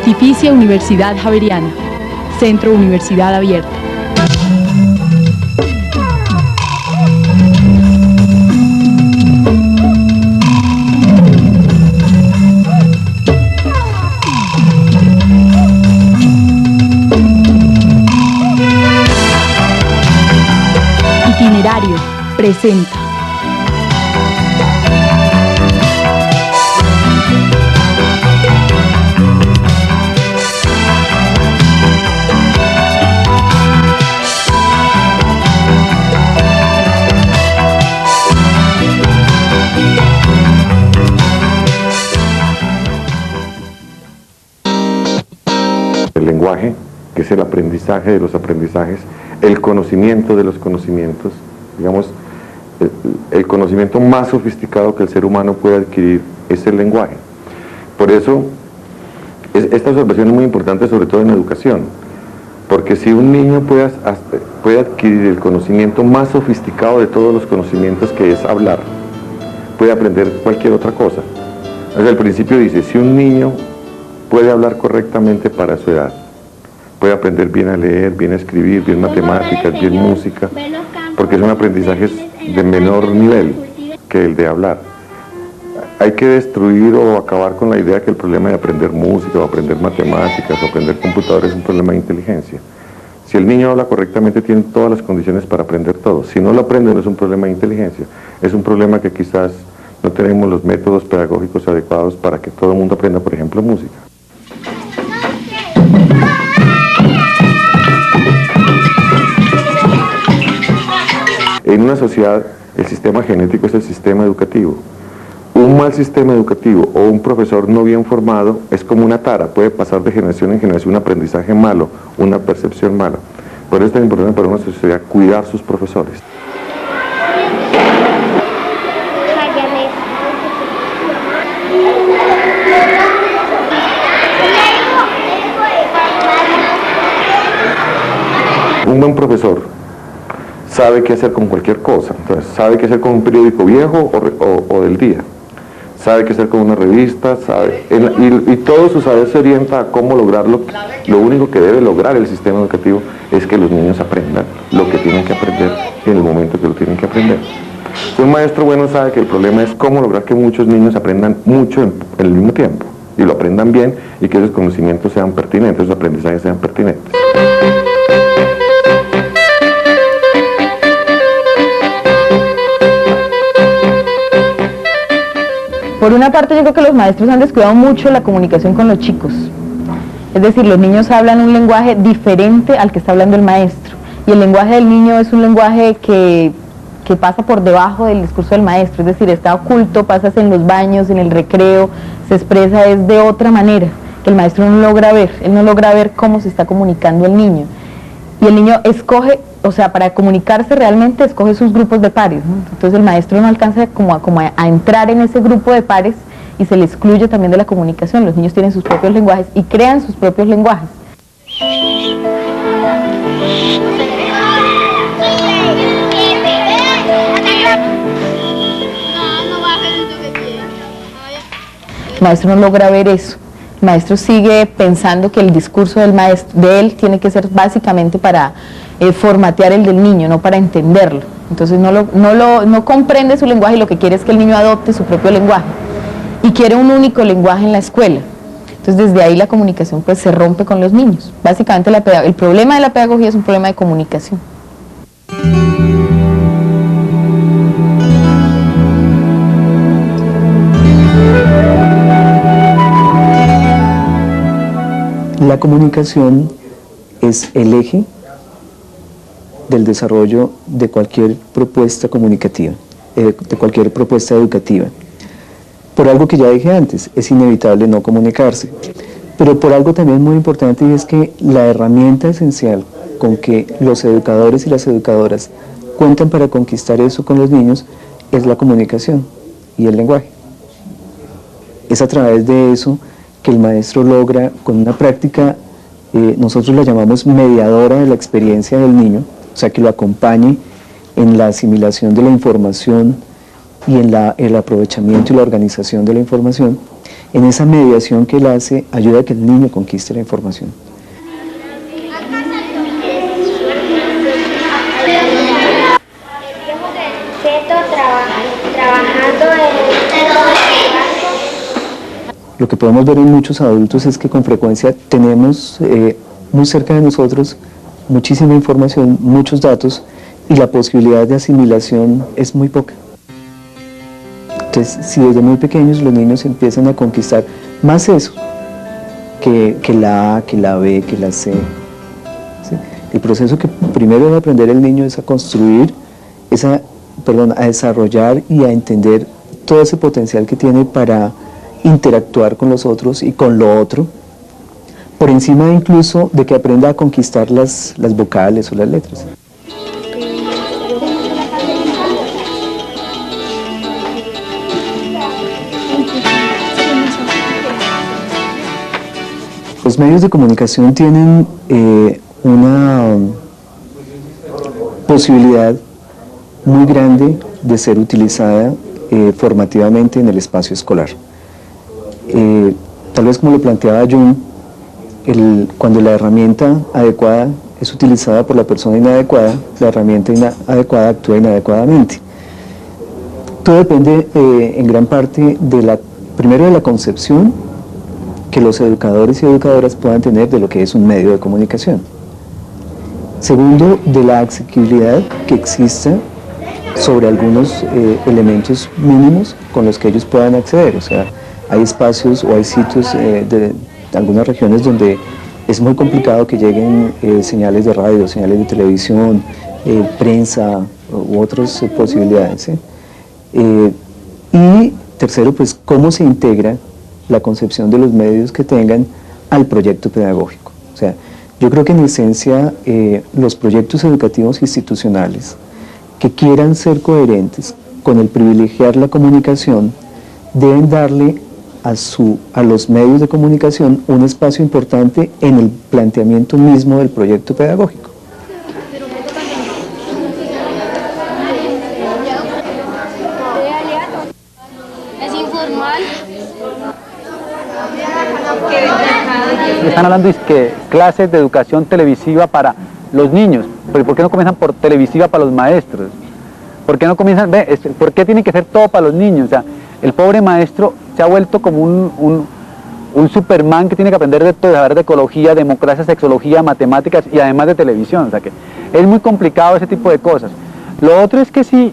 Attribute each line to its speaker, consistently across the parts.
Speaker 1: Pontificia Universidad Javeriana, Centro Universidad Abierta. Itinerario presenta.
Speaker 2: El lenguaje, que es el aprendizaje de los aprendizajes, el conocimiento de los conocimientos, digamos, el conocimiento más sofisticado que el ser humano puede adquirir es el lenguaje. Por eso, esta observación es muy importante, sobre todo en educación, porque si un niño puede adquirir el conocimiento más sofisticado de todos los conocimientos, que es hablar, puede aprender cualquier otra cosa. Desde el principio dice, si un niño puede hablar correctamente para su edad, puede aprender bien a leer, bien a escribir, bien matemáticas, bien música, porque son aprendizajes de menor nivel que el de hablar. Hay que destruir o acabar con la idea que el problema de aprender música o aprender matemáticas o aprender computadores es un problema de inteligencia. Si el niño habla correctamente, tiene todas las condiciones para aprender todo. Si no lo aprende, no es un problema de inteligencia, es un problema que quizás no tenemos los métodos pedagógicos adecuados para que todo el mundo aprenda, por ejemplo, música. En una sociedad, el sistema genético es el sistema educativo. Un mal sistema educativo o un profesor no bien formado es como una tara, puede pasar de generación en generación un aprendizaje malo, una percepción mala. Por eso es tan importante para una sociedad cuidar sus profesores. Un buen profesor sabe qué hacer con cualquier cosa, entonces sabe qué hacer con un periódico viejo o del día, sabe qué hacer con una revista, y todo su saber se orienta a cómo lograrlo. Lo único que debe lograr el sistema educativo es que los niños aprendan lo que tienen que aprender en el momento que lo tienen que aprender. Un maestro bueno sabe que el problema es cómo lograr que muchos niños aprendan mucho en el mismo tiempo, y lo aprendan bien, y que esos conocimientos sean pertinentes, esos aprendizajes sean pertinentes.
Speaker 3: Por una parte, yo creo que los maestros han descuidado mucho la comunicación con los chicos. Es decir, los niños hablan un lenguaje diferente al que está hablando el maestro. Y el lenguaje del niño es un lenguaje que pasa por debajo del discurso del maestro. Es decir, está oculto, pasa en los baños, en el recreo, se expresa de otra manera, que el maestro no logra ver. Él no logra ver cómo se está comunicando el niño. Y el niño escoge, o sea, para comunicarse realmente escoge sus grupos de pares, ¿no? Entonces el maestro no alcanza como a entrar en ese grupo de pares y se le excluye también de la comunicación. Los niños tienen sus propios lenguajes y crean sus propios lenguajes. El maestro no logra ver eso. El maestro sigue pensando que el discurso del maestro, de él, tiene que ser básicamente para formatear el del niño, no para entenderlo. Entonces no comprende su lenguaje y lo que quiere es que el niño adopte su propio lenguaje. Y quiere un único lenguaje en la escuela. Entonces desde ahí la comunicación pues se rompe con los niños. Básicamente el problema de la pedagogía es un problema de comunicación.
Speaker 4: La comunicación es el eje del desarrollo de cualquier propuesta comunicativa, de cualquier propuesta educativa. Por algo que ya dije antes, es inevitable no comunicarse, pero por algo también muy importante, y es que la herramienta esencial con que los educadores y las educadoras cuentan para conquistar eso con los niños es la comunicación y el lenguaje. Es a través de eso que el maestro logra, con una práctica, nosotros la llamamos mediadora de la experiencia del niño, o sea, que lo acompañe en la asimilación de la información y en el aprovechamiento y la organización de la información, en esa mediación que él hace, ayuda a que el niño conquiste la información. Lo que podemos ver en muchos adultos es que con frecuencia tenemos muy cerca de nosotros muchísima información, muchos datos, y la posibilidad de asimilación es muy poca. Entonces, si desde muy pequeños los niños empiezan a conquistar más eso que la A, que la B, que la C, ¿sí? El proceso que primero debe aprender el niño es a construir, a desarrollar y a entender todo ese potencial que tiene para interactuar con los otros y con lo otro, por encima incluso de que aprenda a conquistar las vocales o las letras. Los medios de comunicación tienen una posibilidad muy grande de ser utilizada formativamente en el espacio escolar. Tal vez como lo planteaba Jung, cuando la herramienta adecuada es utilizada por la persona inadecuada, la herramienta inadecuada actúa inadecuadamente. Todo depende en gran parte primero de la concepción que los educadores y educadoras puedan tener de lo que es un medio de comunicación. Segundo, de la asequibilidad que exista sobre algunos elementos mínimos con los que ellos puedan acceder. O sea, hay espacios o hay sitios de algunas regiones donde es muy complicado que lleguen señales de radio, señales de televisión, prensa u otras posibilidades, ¿sí? Y tercero, pues cómo se integra la concepción de los medios que tengan al proyecto pedagógico. O sea, yo creo que en esencia los proyectos educativos institucionales que quieran ser coherentes con el privilegiar la comunicación deben darle a los medios de comunicación un espacio importante en el planteamiento mismo del proyecto pedagógico.
Speaker 5: Es informal.
Speaker 6: Están hablando de que clases de educación televisiva para los niños, pero ¿por qué no comienzan por televisiva para los maestros? ¿Por qué no comienzan, por qué tiene que ser todo para los niños? O sea, el pobre maestro se ha vuelto como un Superman que tiene que aprender de todo, saber de ecología, democracia, sexología, matemáticas y además de televisión. O sea que es muy complicado ese tipo de cosas. Lo otro es que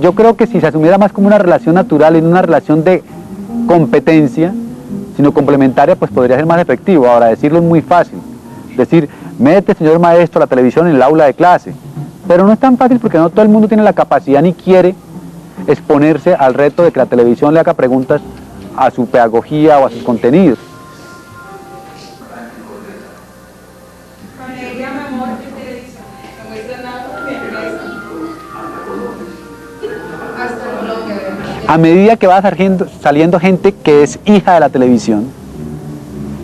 Speaker 6: yo creo que si se asumiera más como una relación natural y no una relación de competencia, sino complementaria, pues podría ser más efectivo. Ahora, decirlo es muy fácil. Decir, mete, señor maestro, la televisión en el aula de clase. Pero no es tan fácil porque no todo el mundo tiene la capacidad ni quiere exponerse al reto de que la televisión le haga preguntas a su pedagogía o a sus contenidos. A medida que va saliendo gente que es hija de la televisión,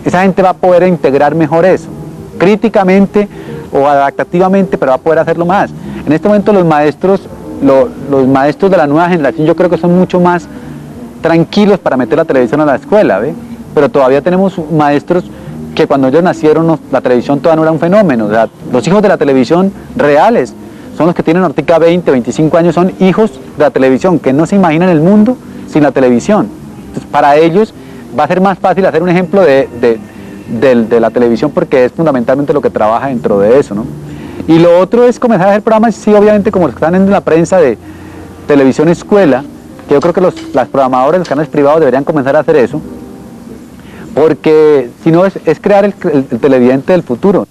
Speaker 6: esa gente va a poder integrar mejor eso, críticamente o adaptativamente, pero va a poder hacerlo más. En este momento los maestros de la nueva generación yo creo que son mucho más tranquilos para meter la televisión a la escuela, ¿ve? Pero todavía tenemos maestros que cuando ellos nacieron la televisión todavía no era un fenómeno. O sea, los hijos de la televisión reales son los que tienen ahorita 20, 25 años, son hijos de la televisión, que no se imaginan el mundo sin la televisión. Entonces, para ellos va a ser más fácil hacer un ejemplo de la televisión porque es fundamentalmente lo que trabaja dentro de eso, ¿no? Y lo otro es comenzar a hacer programas, sí, obviamente como los que están en la prensa de televisión escuela, que yo creo que las programadoras, los canales privados deberían comenzar a hacer eso, porque si no es crear el televidente del futuro.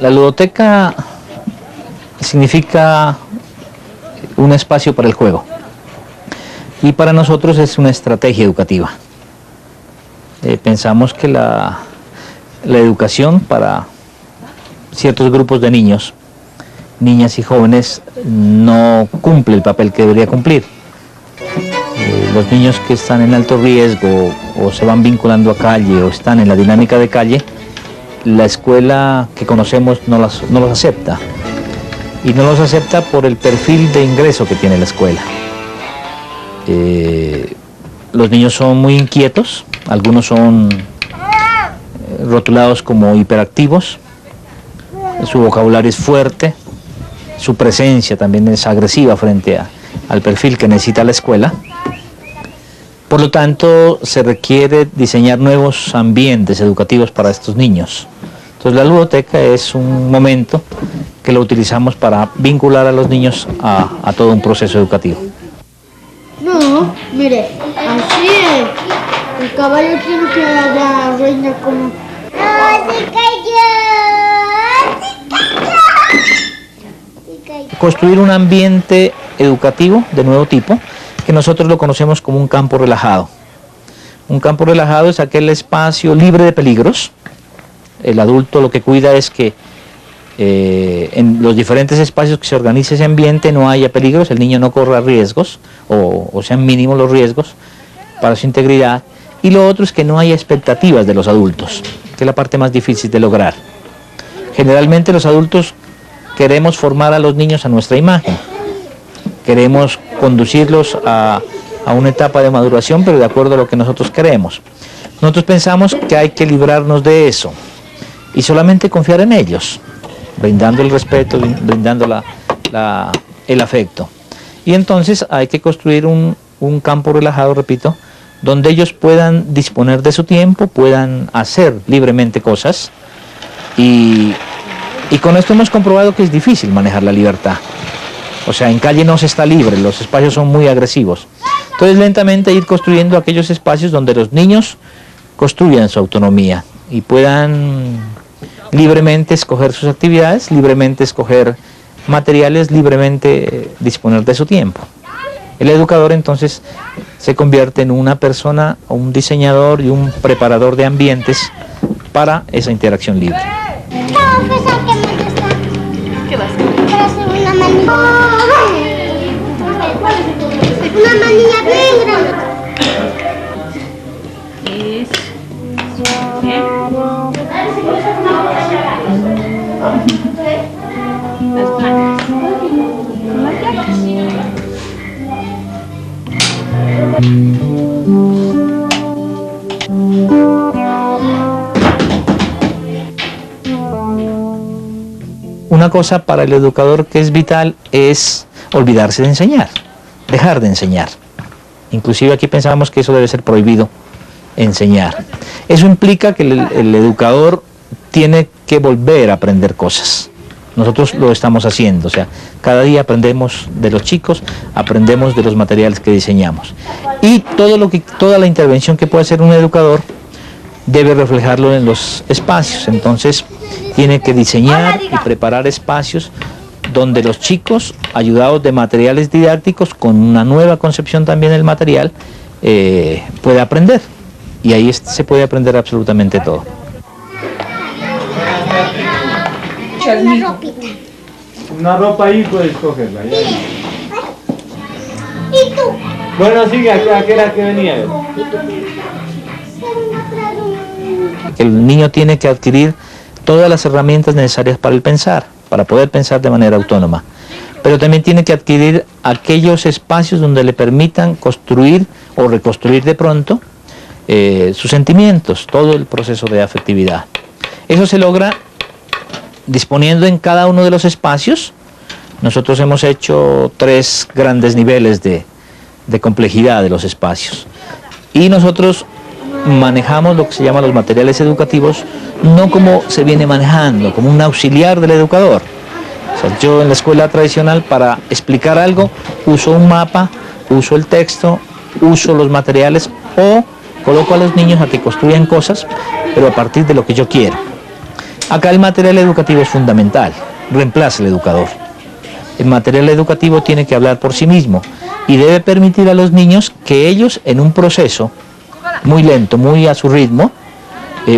Speaker 7: La ludoteca significa un espacio para el juego y para nosotros es una estrategia educativa. Pensamos que la educación para ciertos grupos de niños, niñas y jóvenes no cumple el papel que debería cumplir. Los niños que están en alto riesgo o se van vinculando a calle o están en la dinámica de calle, la escuela que conocemos no los acepta. Y no los acepta por el perfil de ingreso que tiene la escuela. Los niños son muy inquietos, algunos son rotulados como hiperactivos, su vocabulario es fuerte, su presencia también es agresiva frente al perfil que necesita la escuela. Por lo tanto, se requiere diseñar nuevos ambientes educativos para estos niños. Entonces la ludoteca es un momento que lo utilizamos para vincular a los niños a todo un proceso educativo.
Speaker 5: No, mire, así es. El caballo tiene que dar a la reina como... ¡No, se cayó! ¡Se cayó!
Speaker 7: Construir un ambiente educativo de nuevo tipo, que nosotros lo conocemos como un campo relajado. Un campo relajado es aquel espacio libre de peligros. El adulto lo que cuida es que en los diferentes espacios que se organice ese ambiente no haya peligros, el niño no corra riesgos, o sean mínimos los riesgos para su integridad. Y lo otro es que no haya expectativas de los adultos, que es la parte más difícil de lograr. Generalmente los adultos queremos formar a los niños a nuestra imagen, queremos conducirlos a una etapa de maduración, pero de acuerdo a lo que nosotros queremos. Nosotros pensamos que hay que librarnos de eso y solamente confiar en ellos, brindando el respeto, brindando el afecto. Y entonces hay que construir un campo relajado, repito, donde ellos puedan disponer de su tiempo, puedan hacer libremente cosas. Y con esto hemos comprobado que es difícil manejar la libertad. O sea, en calle no se está libre, los espacios son muy agresivos. Entonces lentamente ir construyendo aquellos espacios donde los niños construyan su autonomía y puedan libremente escoger sus actividades, libremente escoger materiales, libremente disponer de su tiempo. El educador entonces se convierte en una persona, un diseñador y un preparador de ambientes para esa interacción libre.
Speaker 5: ¿Qué vas a hacer? Una manilla. Una manilla bien grande.
Speaker 7: Una cosa para el educador que es vital es olvidarse de enseñar, dejar de enseñar. Inclusive aquí pensábamos que eso debe ser prohibido, enseñar. Eso implica que el educador tiene que volver a aprender cosas. Nosotros lo estamos haciendo, o sea, cada día aprendemos de los chicos, aprendemos de los materiales que diseñamos. Y toda la intervención que puede hacer un educador debe reflejarlo en los espacios. Entonces, tiene que diseñar y preparar espacios donde los chicos, ayudados de materiales didácticos, con una nueva concepción también del material, puede aprender. Y ahí se puede aprender absolutamente todo.
Speaker 5: Una ropita.
Speaker 8: Una ropa ahí puedes cogerla. Ya.
Speaker 5: ¿Y tú?
Speaker 8: Bueno, sigue, ¿a qué era que venía?
Speaker 7: El niño tiene que adquirir todas las herramientas necesarias para el pensar, para poder pensar de manera autónoma. Pero también tiene que adquirir aquellos espacios donde le permitan construir o reconstruir de pronto sus sentimientos, todo el proceso de afectividad. Eso se logra disponiendo en cada uno de los espacios. Nosotros hemos hecho 3 grandes niveles de complejidad de los espacios. Y nosotros manejamos lo que se llama los materiales educativos, no como se viene manejando, como un auxiliar del educador. O sea, yo en la escuela tradicional, para explicar algo, uso un mapa, uso el texto, uso los materiales o coloco a los niños a que construyan cosas, pero a partir de lo que yo quiero. Acá el material educativo es fundamental, reemplaza al educador. El material educativo tiene que hablar por sí mismo y debe permitir a los niños que ellos en un proceso muy lento, muy a su ritmo,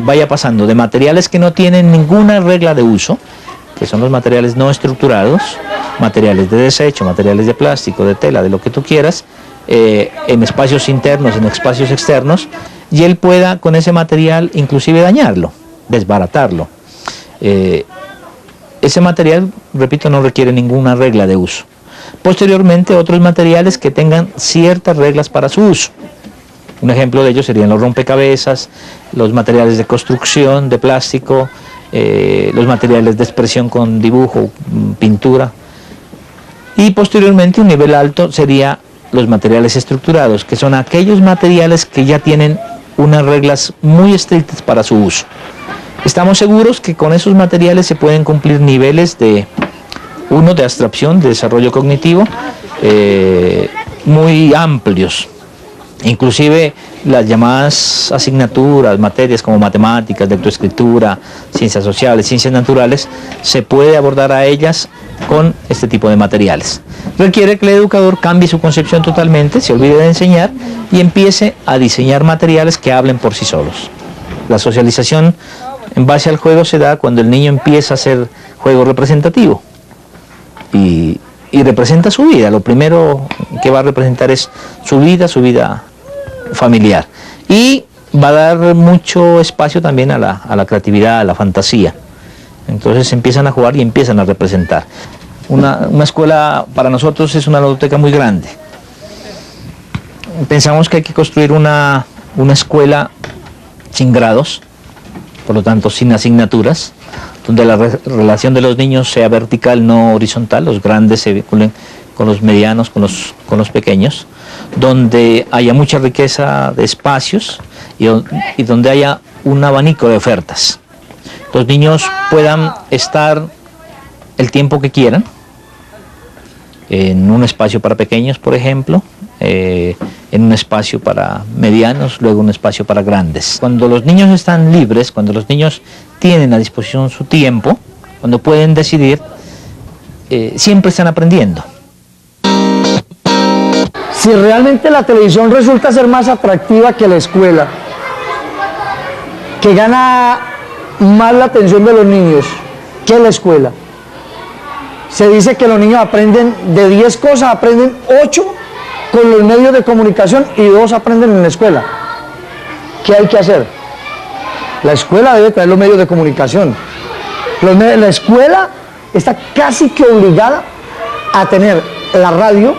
Speaker 7: vaya pasando de materiales que no tienen ninguna regla de uso, que son los materiales no estructurados, materiales de desecho, materiales de plástico, de tela, de lo que tú quieras, en espacios internos, en espacios externos, y él pueda con ese material inclusive dañarlo, desbaratarlo. Ese material, repito, no requiere ninguna regla de uso. Posteriormente, otros materiales que tengan ciertas reglas para su uso. Un ejemplo de ellos serían los rompecabezas, los materiales de construcción, de plástico, los materiales de expresión con dibujo, pintura. Y posteriormente, un nivel alto sería los materiales estructurados, que son aquellos materiales que ya tienen unas reglas muy estrictas para su uso. Estamos seguros que con esos materiales se pueden cumplir niveles de abstracción, de desarrollo cognitivo, muy amplios. Inclusive las llamadas asignaturas, materias como matemáticas, lectoescritura, ciencias sociales, ciencias naturales, se puede abordar a ellas con este tipo de materiales. Requiere que el educador cambie su concepción totalmente, se olvide de enseñar y empiece a diseñar materiales que hablen por sí solos. La socialización en base al juego se da cuando el niño empieza a hacer juego representativo y representa su vida. Lo primero que va a representar es su vida familiar, y va a dar mucho espacio también a la creatividad, a la fantasía. Entonces empiezan a jugar y empiezan a representar. Una escuela para nosotros es una ludoteca muy grande. Pensamos que hay que construir una escuela sin grados, por lo tanto sin asignaturas, donde la relación de los niños sea vertical, no horizontal, los grandes se vinculen con los medianos, con los pequeños, donde haya mucha riqueza de espacios y donde haya un abanico de ofertas. Los niños puedan estar el tiempo que quieran, en un espacio para pequeños, por ejemplo, en un espacio para medianos, luego un espacio para grandes. Cuando los niños están libres, cuando los niños tienen a disposición su tiempo, cuando pueden decidir, siempre están aprendiendo.
Speaker 9: Si realmente la televisión resulta ser más atractiva que la escuela, que gana más la atención de los niños que la escuela, se dice que los niños aprenden de 10 cosas, aprenden 8 con los medios de comunicación y 2 aprenden en la escuela. ¿Qué hay que hacer? La escuela debe traer los medios de comunicación. La escuela está casi que obligada a tener la radio,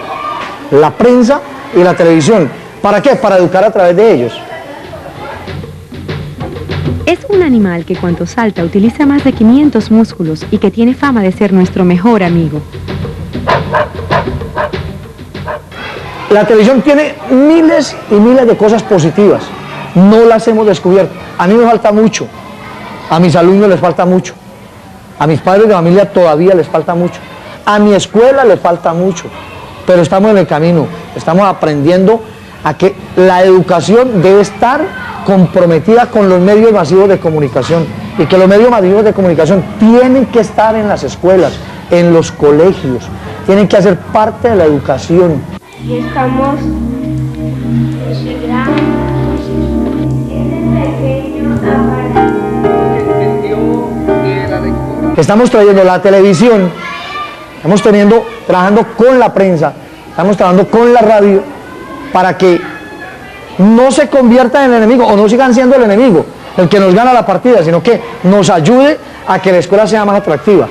Speaker 9: la prensa y la televisión. ¿Para qué? Para educar a través de ellos.
Speaker 10: Es un animal que cuando salta utiliza más de 500 músculos y que tiene fama de ser nuestro mejor amigo.
Speaker 9: La televisión tiene miles y miles de cosas positivas. No las hemos descubierto. A mí me falta mucho. A mis alumnos les falta mucho. A mis padres de familia todavía les falta mucho. A mi escuela les falta mucho. Pero estamos en el camino. Estamos aprendiendo a que la educación debe estar comprometida con los medios masivos de comunicación y que los medios masivos de comunicación tienen que estar en las escuelas, en los colegios, tienen que hacer parte de la educación.
Speaker 5: Y estamos
Speaker 9: Estamos trayendo la televisión, estamos trabajando con la prensa, estamos trabajando con la radio para que no se conviertan en el enemigo o no sigan siendo el enemigo, el que nos gana la partida, sino que nos ayude a que la escuela sea más atractiva.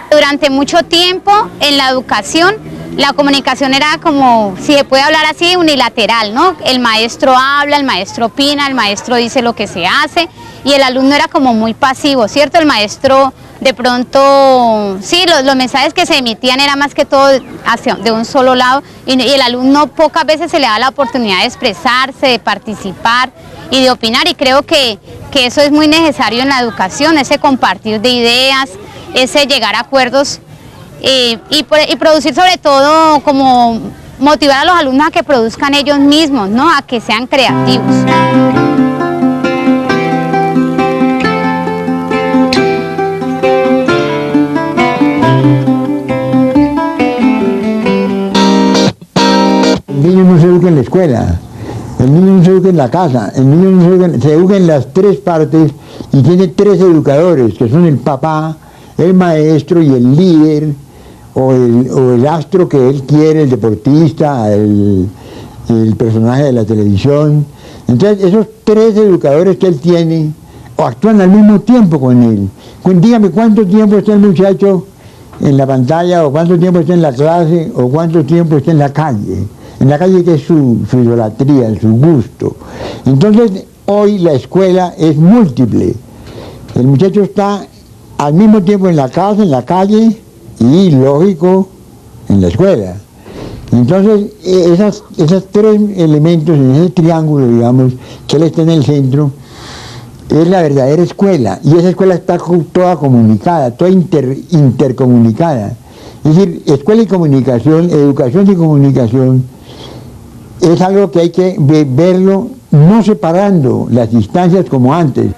Speaker 11: Durante mucho tiempo en la educación, la comunicación era como, si se puede hablar así, unilateral, ¿no? El maestro habla, el maestro opina, el maestro dice lo que se hace y el alumno era como muy pasivo, ¿cierto? El maestro de pronto, sí, los mensajes que se emitían era más que todo de un solo lado y el alumno pocas veces se le da la oportunidad de expresarse, de participar y de opinar, y creo que eso es muy necesario en la educación, ese compartir de ideas, ese llegar a acuerdos y producir sobre todo como motivar a los alumnos a que produzcan ellos mismos, ¿no? A que sean creativos.
Speaker 12: El niño no se educa en la escuela, el niño no se educa en la casa, el niño no se educa en las tres partes y tiene tres educadores, que son el papá, el maestro y el líder, o el astro que él quiere, el deportista, el personaje de la televisión. Entonces esos tres educadores que él tiene actúan al mismo tiempo con él. Dígame cuánto tiempo está el muchacho en la pantalla, o cuánto tiempo está en la clase, o cuánto tiempo está en la calle. En la calle, que es su idolatría, su gusto. Entonces hoy la escuela es múltiple. El muchacho está al mismo tiempo en la casa, en la calle y, lógico, en la escuela. Entonces esos tres elementos, en ese triángulo, digamos, que él está en el centro, es la verdadera escuela. Y esa escuela está toda comunicada, toda intercomunicada. Es decir, escuela y comunicación, educación y comunicación, es algo que hay que verlo no separando las distancias como antes.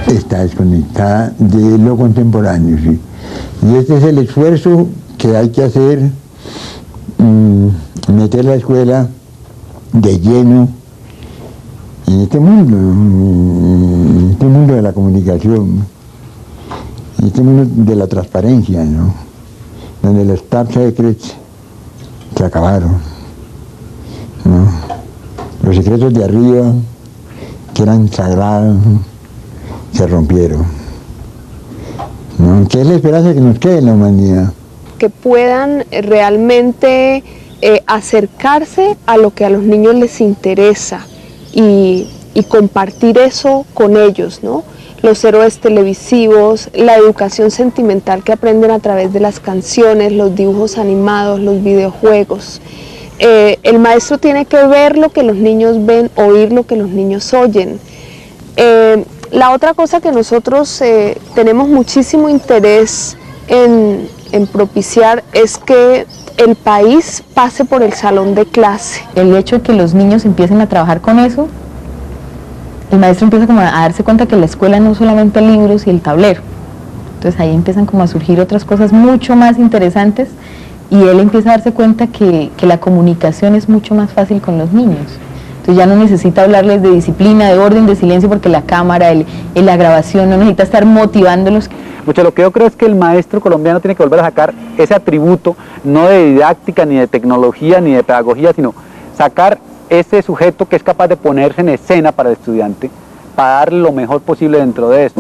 Speaker 12: Está desconectada de lo contemporáneo, sí. Y este es el esfuerzo que hay que hacer, meter la escuela de lleno en este mundo de la comunicación, en este mundo de la transparencia, ¿no? Donde los top secrets se acabaron, ¿no? Los secretos de arriba, que eran sagrados, se rompieron, ¿no? ¿Qué es la esperanza que nos queda en la humanidad?
Speaker 13: Que puedan realmente acercarse a lo que a los niños les interesa y compartir eso con ellos, ¿no? Los héroes televisivos, la educación sentimental que aprenden a través de las canciones, los dibujos animados, los videojuegos. El maestro tiene que ver lo que los niños ven, oír lo que los niños oyen. La otra cosa que nosotros tenemos muchísimo interés en propiciar es que el país pase por el salón de clase.
Speaker 3: El hecho de que los niños empiecen a trabajar con eso, el maestro empieza como a darse cuenta que la escuela no es solamente libros y el tablero. Entonces ahí empiezan como a surgir otras cosas mucho más interesantes y él empieza a darse cuenta que la comunicación es mucho más fácil con los niños. Entonces ya no necesita hablarles de disciplina, de orden, de silencio, porque la cámara, la grabación, no necesita estar motivándolos.
Speaker 6: Mucho lo que yo creo es que el maestro colombiano tiene que volver a sacar ese atributo, no de didáctica, ni de tecnología, ni de pedagogía, sino sacar ese sujeto que es capaz de ponerse en escena para el estudiante, para darle lo mejor posible dentro de eso.